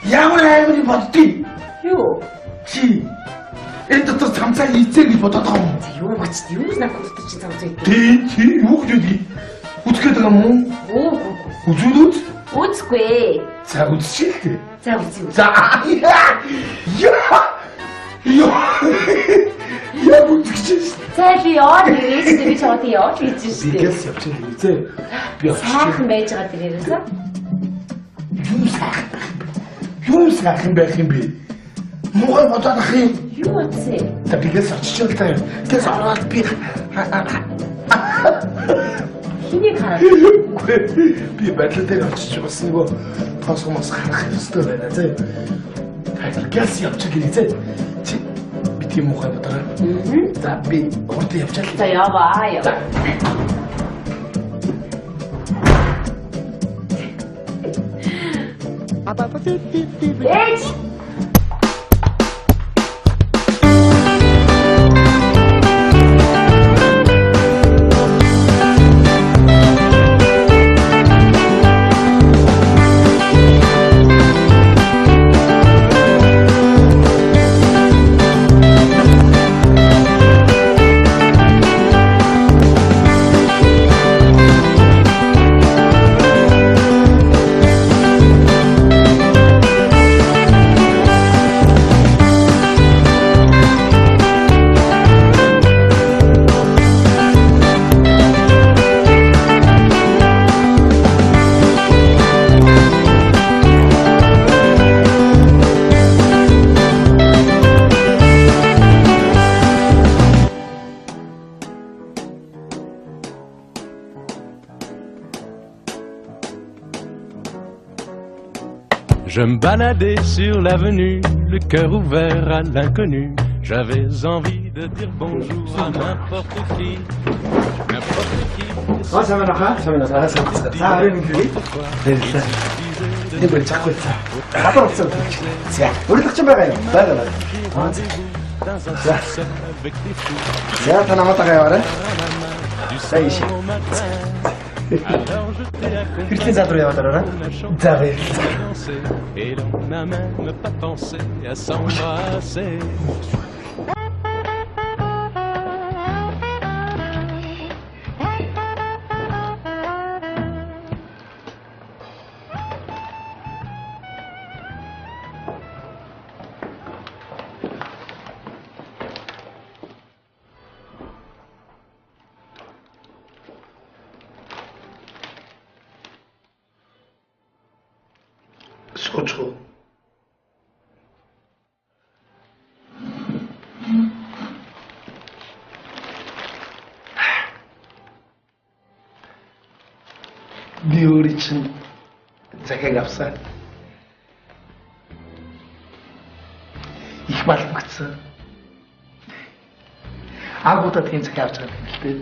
Ямар амар боддیں۔ Юу? Чи энэ дотор цамцаа ийцээ гэж бодоод байгаа юм. За юу гоч юу надад дотор чи цамцаа ийцээ. Чи юу гэж үзгээд байгаа юм уу? Үзүүл үз? Үзгүй. За үзчихээ. За үзье. За яа үзчихсэн. За би яваад ирээ ч би чамд яваад ирж шүү дээ. Бигээс явчихсан үзээ. Би сайхан байж байгаа дээрээс. Юу сайхан байх юм бэ? Муухай бодоод ах юм. Юу атсан? Та бигээс очиж л таа. Тэгээс ороод би Хэнийг хараад? Үгүй би байдлаа дээр очиж бас нөгөө тоосгоос харах ёстой байна зэ. Хайр гэлс явчих гээ зэ. Чи би тийм мухай бодорой. За би хурд явчаал. За яваа. Ээж! Je me baladais sur l'avenue, le cœur ouvert à l'inconnu. J'avais envie de dire bonjour à n'importe qui. N'importe qui. Хэрхэн задруу яваад ороо. За баяр. Et l'on n'a même pas pensé à s'embrasser. 소주. 네 우리 친 захиаг авсан. Их балбагдсан. Агуудад тийм захиаг авч байгаа юм л дээ.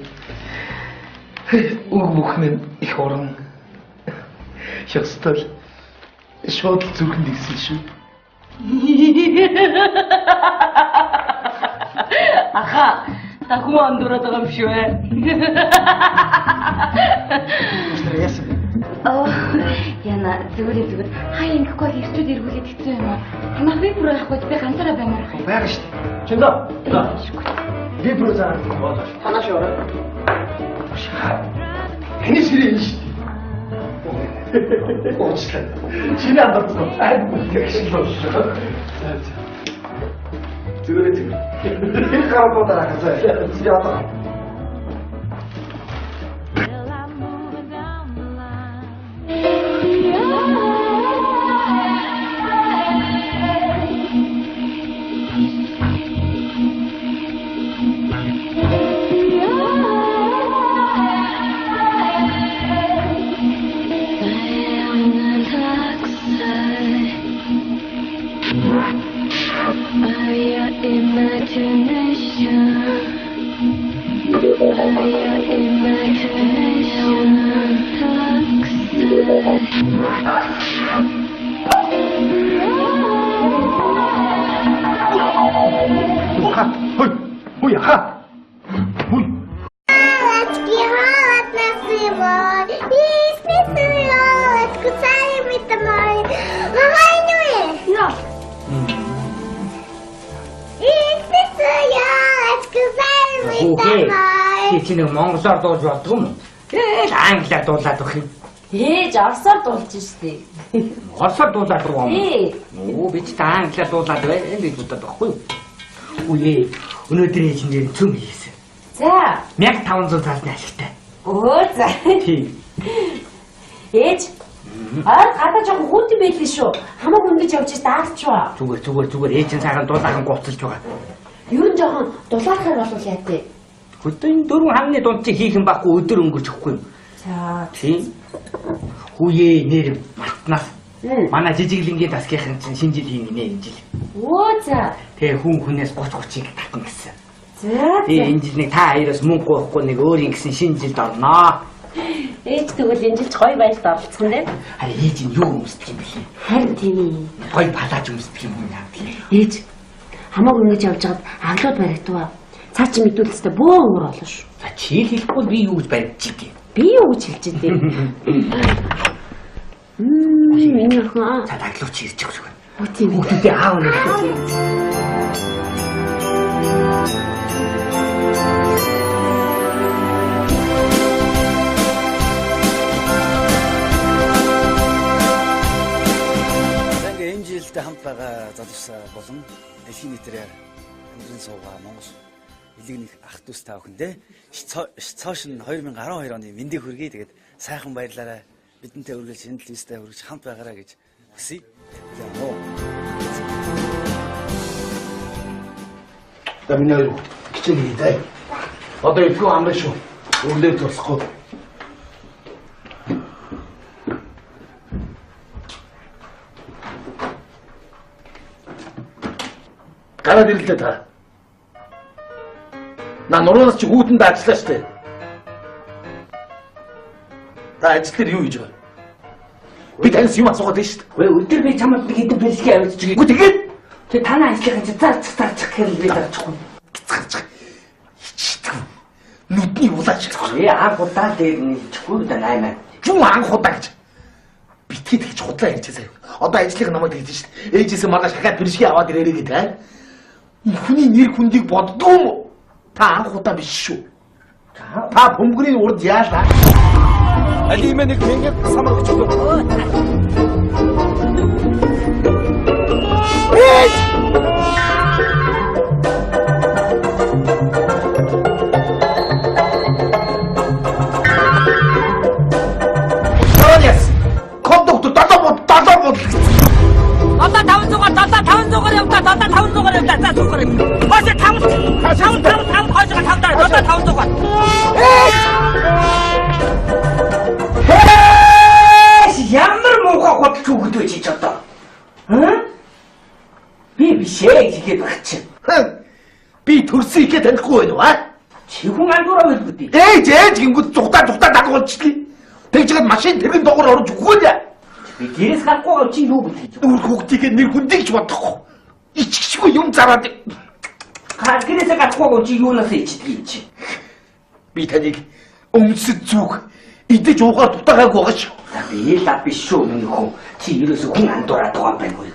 Үг бүхэн их уран. Ёстой. Шууд зүрхэнд ирсэн шүү. Аха, та хүн андуураад байгаа юм шүү ээ. Яна зүгээр. Хаяа ингэхгүй хэрчүүд эргүүлээд хэцүү юм аа. Танах би бүр авахгүй би ганцаараа баймаар байна. Байгаа шүү дээ. Чөндөө. Би бүр заа. Танаа шүү. Эний ширээ шүү. Уучлаа. Чиний амбарцсан. Тэгшил болчихсон. Зүгээр. Энэ гаруудаараа хасаа. Чи одоо. Монголоор дуулж болдгоо юм. Англиар дуулаад өгөх юм. Ээж орсоор дуулж штий. Орсоор дуулаад байгаа юм. Оо би ч англиар дуулаад байна гэж бодоод байхгүй юу? Үгүй өнөөдөр ээж нэр цөм хийсэн. За 1500 цаасны ашигтай. Оо за. Тийм. Ээж гадаа жоохон хүнтэй байлээ шүү. Хамаг өнгөж явж даалчваа. Зүгээр ээж нь сайхан дуулаахан гуцалж байгаа. Юу н жоохон дулаахаар болов яа тээ. Хөдөө энэ 4 хагны дунд чи хийх юм байхгүй өдөр өнгөрч өгөхгүй юм. За. Тийм. Хүүе нэр мартнаас. Манай жижиглингийн дасгийнхын чинь шинэ жилийн гинэ энэ жил. Оо за. Тэгээ хүнээс 30-30-ыг татна гэсэн. За. Тэгээ энэ жил нэг та хоёроос мөнгө гоохгүй нэг өөрийн гэсэн шинэ жилд орноо. Ээж тэгвэл энэ жилч гоё байлд оролцох нь дээ. Харин ээж нь юу өмсдөг юм бэлээ? Харин тийм. Гоё палаж өмсдөг юм яа тийм. Ээж хамаагүй ингэж явж байгаад аглууд баригдваа. Цаа чи мэдүүлэлцтэй бөө өнгөр олно шүү. За чи хэлэхгүй би юу гэж баригдчих гээ. Би юу гэж хэлж дээ. Миний охин. За таглууч ирж байгаа шүү. Оо тийм. Хүүхдүүдээ аав нэг. Энэ жилдээ хамт байгаа залуусаа болон дэлхийн нийтээр амьдрын суугаа Монгол элэг нэг ах дүүс та бүхэндээ цоош нь 2012 оны мэндийг хүргэе. Тэгээд сайхан баярлаарай. Бидэнтэй үргэлж энэ телевизтэй үргэлж хамт байгаарай гэж хүсье. Миний хоёр хичээл хийдэй. Одоо илгүү амраа шүү. Өглөө тусахгүй. Гараад ирлээ та. На нураас чи хүүтэнд ажиллаа штэ. Та ажил дээр юу хийж байгаа? Би танаас юм асуугаад байна штэ. Өө өдөр би чамд нэг хэдэн бэлсгээ авчиж гээ. Үгүй тэгээд тэг танаа ажлынхаа чи зарчих гэхээр би зарчихгүй. Зарчих. Хичээдэг. Нүдний улаач. Анх удаа дээр нэлчихгүй да наймаа. Юу анх удаа гэж. Битгий тэгж худлаа ярьж сая. Одоо ажлынх намайг тэгж штэ. Ээжээс маргааш хахаад бэршгээ аваад ирээрээ гэдэг. Хүний нэр хүндийг боддгоо юм уу? Та анх удаа биш шүү. Та бөмбөрийн урд яалаа. Алимэ нэг мэнгэг самарч өгөө. Yes. Кондуктор далаа. Одоо 500-аар явдаа. Одоо 500-аар явдаа. За зүгээр. Хойш 5 хойш 5 дараа. Одоо 500-аар. Ямар муухай хөдөлж өгдөг вэ чи одоо? Би бишээ гэхэд багч. Би төрсөн ихэ танихгүй байна уу? Чи хүн андуураа хэлбэдий. Ээж гингүүд зүгтаа дагуулчихлаа. Тэгжгээд машин тэрэн доогоор орж өгөхгүй л. Би гэрээс гарахгүй чи юу гэж хэлж байгаа? Хүүхдийг нэр хүндийг ч бодохгүй. Иччихгүй юм зараад. Гэрээс гарахгүй чи юунаас ичдэг юм чи? Би таныг өмсөд зүг идэж уугаад дутаагаагүй байгаа шүү. Би л биш шүү миний хүн. Чи ерөөсөө хүн андуураад байгаа юм байна уу?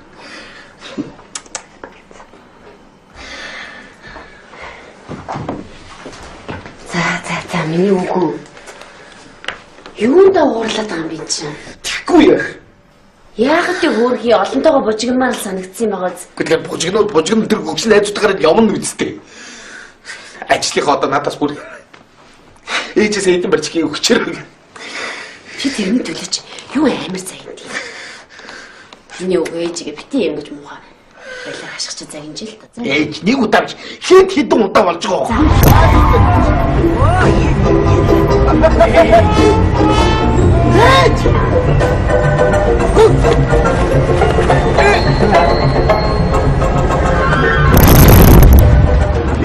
За миний үгүй. Юундаа уурлаад байгаа юм би чинь? Тэггүй яах. Яагаад тий хөөрхий олонтойгоо бужигмаар л санагдсан байгаа биз? Тэгэхээр бужигнууд тэр гөгшин найзуудтайгаар явна үсттэй. Ажлынхаа одоо надаас бүр ээжээс хэдэн барьчихыг өгчээр. Чи тэрний төлөж юу амар сайн юм. Миний үгүй ээжигээ бити юм гэж муухай. Баялаг ашигч загин жил та. Ээж нэг удаа биш хэдэн удаа болж байгаа.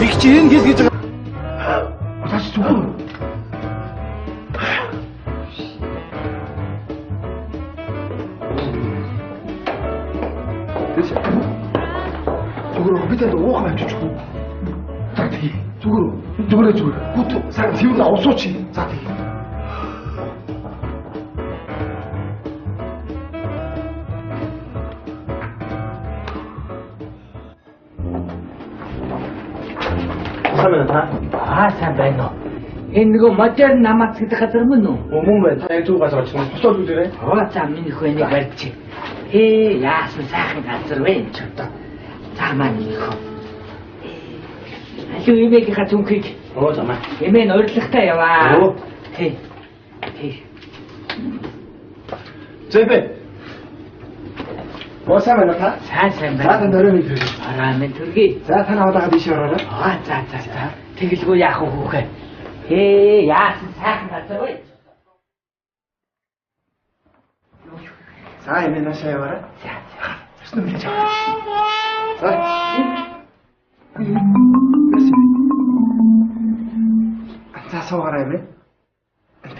Их чинь гэж байгаа. Бас зүгээр. Зүгээр бид энэ уух авчиж өгөө. За тий. Зүгээр. Гүт сар фиула усууч. За тий. сайн байна уу? Энэ нөгөө модерн намац гэдэг газар мөн үү? Мөн байна. Сайн зүг газар очно. Босоод үзээрэй. За миний хөөнийг барьж. Яасан сайхан газар вэ энэ ч одоо. За маань хөө. Алуу имэгийнхаа түнхийг. За маань. Эмээ нь урилгатай яваа. Тий. Зэбэ. Босаа байна та? Сайн байна. За дөрөв минут. Араа минь төргий. За танаа удаага биш ороорой. За. Тэгэлгүй яах вэ хүүхэ? Яасан сайхан газар вэ? За энэ наашаа яваарай. Ирсэн үү гэж аа. За. За суугаарай мэ.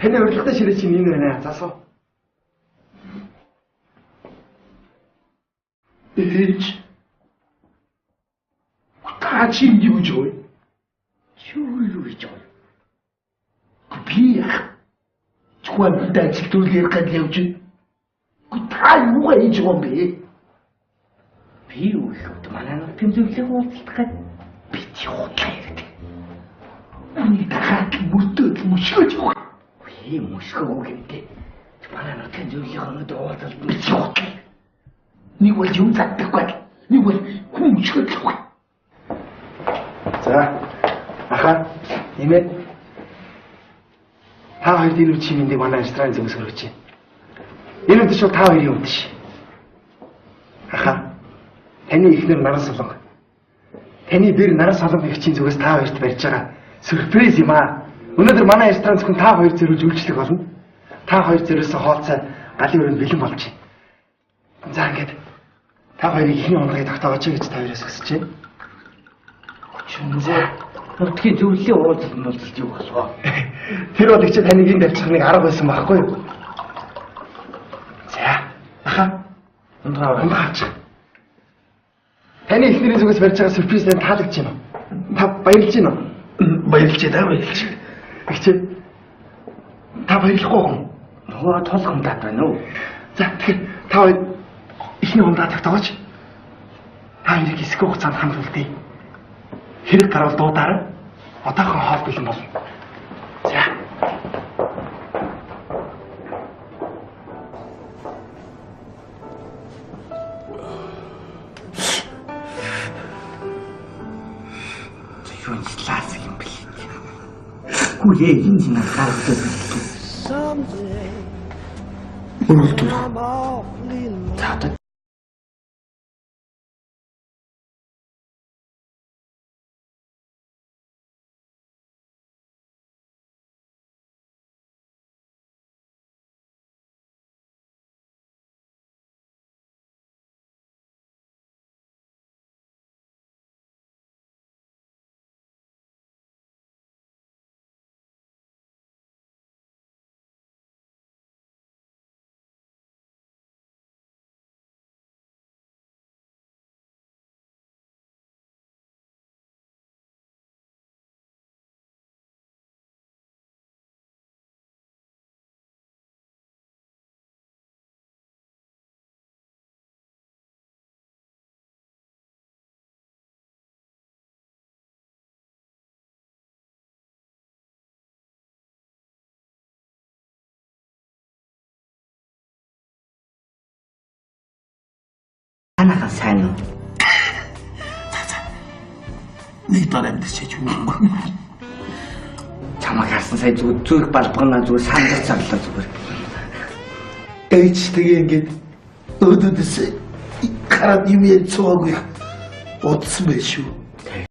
Таны урилгатай ширээ чинь энэ байна. За суу. Ээж. Та чинь юу гэж вэ? Юу гэж вэ? Би чуан дач төлөөр гад явж. Та юу гэж юм бэ? Би юу л манай нэг тэмдэглэг уулзах гээд би явуулаа гэдэг. Үний дахиад мөртөд мөшгөж явах. Би мөшгөө гэдэг. Манай нэг тэмдэглэг өнөд уулзах би явуулаа. Нэг бол юм задахгүй. Нэг бол хүн мөшгөж явах. За. Аха. Имэд. Та хоёр дөрөв чимэндээ манай ресторан зөвс хөрөж байна. Энэ үдшил та хоёрын үдш. Аха. Таны ихнэр наран солонго. Таны бэр наран солонго ихчийн зүгээс та хоёрт барьж байгаа сюрприз юм аа. Өнөөдөр манай ресторан зөвхөн та хоёр зэрүүлж үйлчлэх болно. Та хоёр зэрүүлсэн хоолцоо галын өрөөнд бэлэн болж байна. За ингээд та хоёрыг ихний онгыг тогтоогооч гэж та хоёроос хүсэж байна. Чүнзээ нутгийн зөвлөлийн уулзалт нь болж юу болов? Тэр бол их ч таныг энд авчих нэг арга байсан байхгүй юу? За. Аха. Ундраач. Таны ихнэрийн зүгээс барьж байгаа сюрпризээр таалагдж байна уу? Та баярлж байна уу? Баярлж байна. Ихчээ. Та баярлахгүй хүн. Нөө тол хумдаад байна уу? За тэгэхээр та хоёр ихний хумдаа тогтоогооч. Та хоёрыг хэсэг хугацаанд хамруулъя. Хэрэг гарвал дуудаарай. Одоохон хоол бэлэн болно. За. Юу лаас юм бэ? Гүлээ энэ гаргаж Өрөлдөл. Таатад. Анаха сайн уу? За. Нэг дараа мэдчихэж үгүй. Чамаг харсан сая зүг балбгана зүг сандаж цаглаа зүгээр. Ээжтэйгээ ингээд өдөөс хараад юм яа цоогүй. Утсан байх шүү.